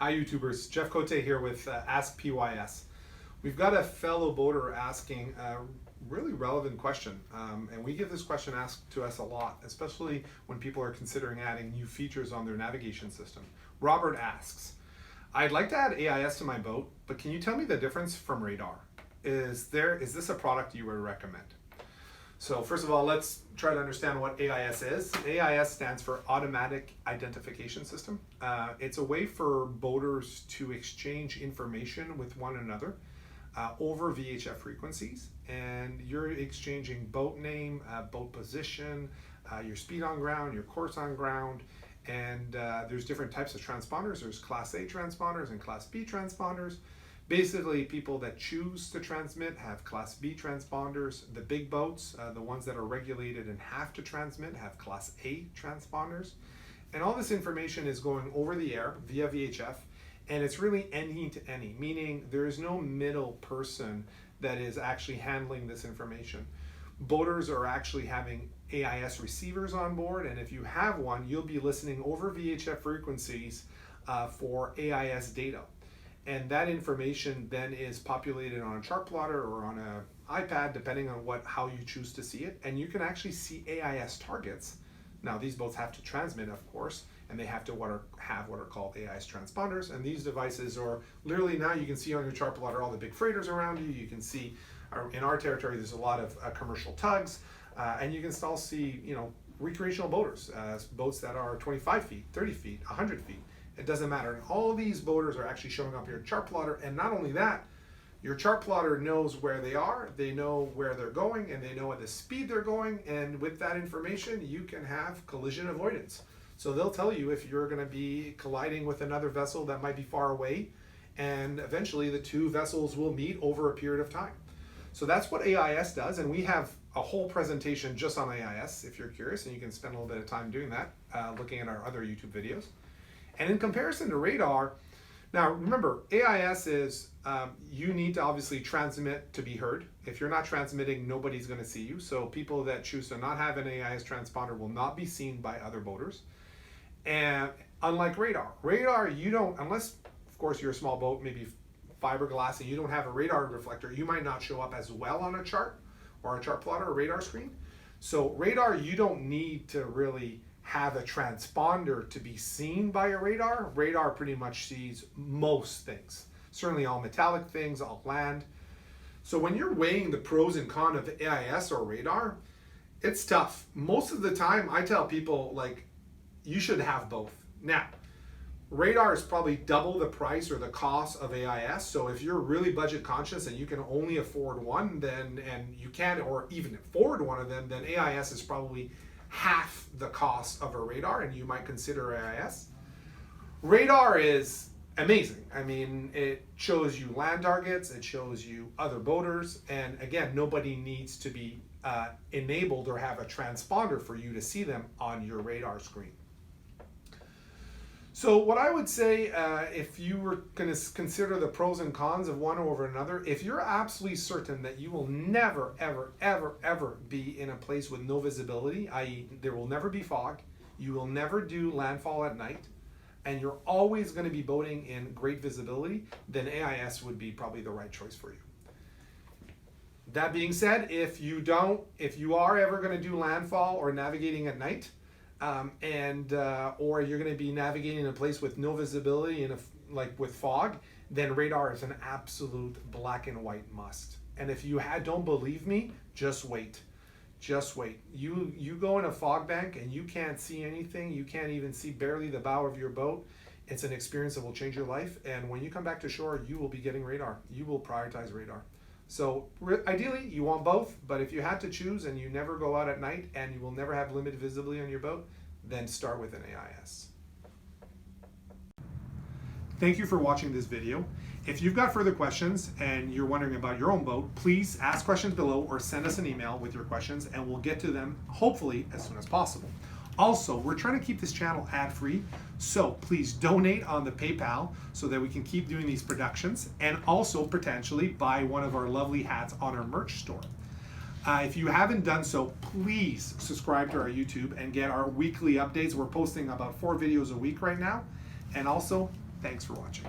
Hi YouTubers, Jeff Cote here with Ask PYS. We've got a fellow boater asking a really relevant question, and we get this question asked to us a lot, especially when people are considering adding new features on their navigation system. Robert asks, I'd like to add AIS to my boat, but can you tell me the difference from radar? Is this a product you would recommend? So first of all, let's try to understand what AIS is. AIS stands for Automatic Identification System. It's a way for boaters to exchange information with one another over VHF frequencies. And you're exchanging boat name, boat position, your speed on ground, your course on ground. And there's different types of transponders. There's Class A transponders and Class B transponders. Basically, people that choose to transmit have Class B transponders. The big boats, the ones that are regulated and have to transmit, have Class A transponders. And all this information is going over the air via VHF, and it's really any to any, meaning there is no middle person that is actually handling this information. Boaters are actually having AIS receivers on board, and if you have one, you'll be listening over VHF frequencies for AIS data. And that information then is populated on a chart plotter or on an iPad, depending on how you choose to see it. And you can actually see AIS targets. Now, these boats have to transmit, of course, and they have to have what are called AIS transponders. And these devices are literally, now you can see on your chart plotter all the big freighters around you. You can see, in our territory, there's a lot of commercial tugs. And you can still see, recreational boaters, boats that are 25 feet, 30 feet, 100 feet. It doesn't matter. And all these boaters are actually showing up your chart plotter. And not only that, your chart plotter knows where they are, they know where they're going, and they know at the speed they're going. And with that information, you can have collision avoidance. So they'll tell you if you're going to be colliding with another vessel that might be far away, and eventually the two vessels will meet over a period of time. So that's what AIS does, and we have a whole presentation just on AIS if you're curious, and you can spend a little bit of time doing that, looking at our other YouTube videos. And in comparison to radar, now remember, AIS is, you need to obviously transmit to be heard. If you're not transmitting, nobody's going to see you. So people that choose to not have an AIS transponder will not be seen by other boaters. And unlike radar, you don't, unless of course you're a small boat, maybe fiberglass, and you don't have a radar reflector, you might not show up as well on a chart or a chart plotter or radar screen. So radar, you don't need to really have a transponder to be seen by a radar. Radar pretty much sees most things, certainly all metallic things, all land. So when you're weighing the pros and cons of AIS or radar, it's tough. Most of the time I tell people, like, you should have both. Now, radar is probably double the price or the cost of AIS. So if you're really budget conscious and you can only afford one, and you can, or even afford one of them, then AIS is probably half the cost of a radar, and you might consider AIS. Radar is amazing. I mean, it shows you land targets, it shows you other boaters, and again, nobody needs to be enabled or have a transponder for you to see them on your radar screen. So what I would say, if you were going to consider the pros and cons of one over another, if you're absolutely certain that you will never, ever, ever, ever be in a place with no visibility, i.e. there will never be fog, you will never do landfall at night, and you're always going to be boating in great visibility, then AIS would be probably the right choice for you. That being said, if you are ever going to do landfall or navigating at night, or you're going to be navigating in a place with no visibility and like with fog, then radar is an absolute black and white must. And if you don't believe me, just wait. Just wait. You go in a fog bank and you can't see anything. You can't even see barely the bow of your boat. It's an experience that will change your life. And when you come back to shore, you will be getting radar. You will prioritize radar. So ideally, you want both, but if you had to choose and you never go out at night and you will never have limited visibility on your boat, then start with an AIS. Thank you for watching this video. If you've got further questions and you're wondering about your own boat, please ask questions below or send us an email with your questions and we'll get to them hopefully as soon as possible. Also, we're trying to keep this channel ad-free, so please donate on the PayPal so that we can keep doing these productions, and also potentially buy one of our lovely hats on our merch store. If you haven't done so, please subscribe to our YouTube and get our weekly updates. We're posting about 4 videos a week right now. And also, Thanks for watching.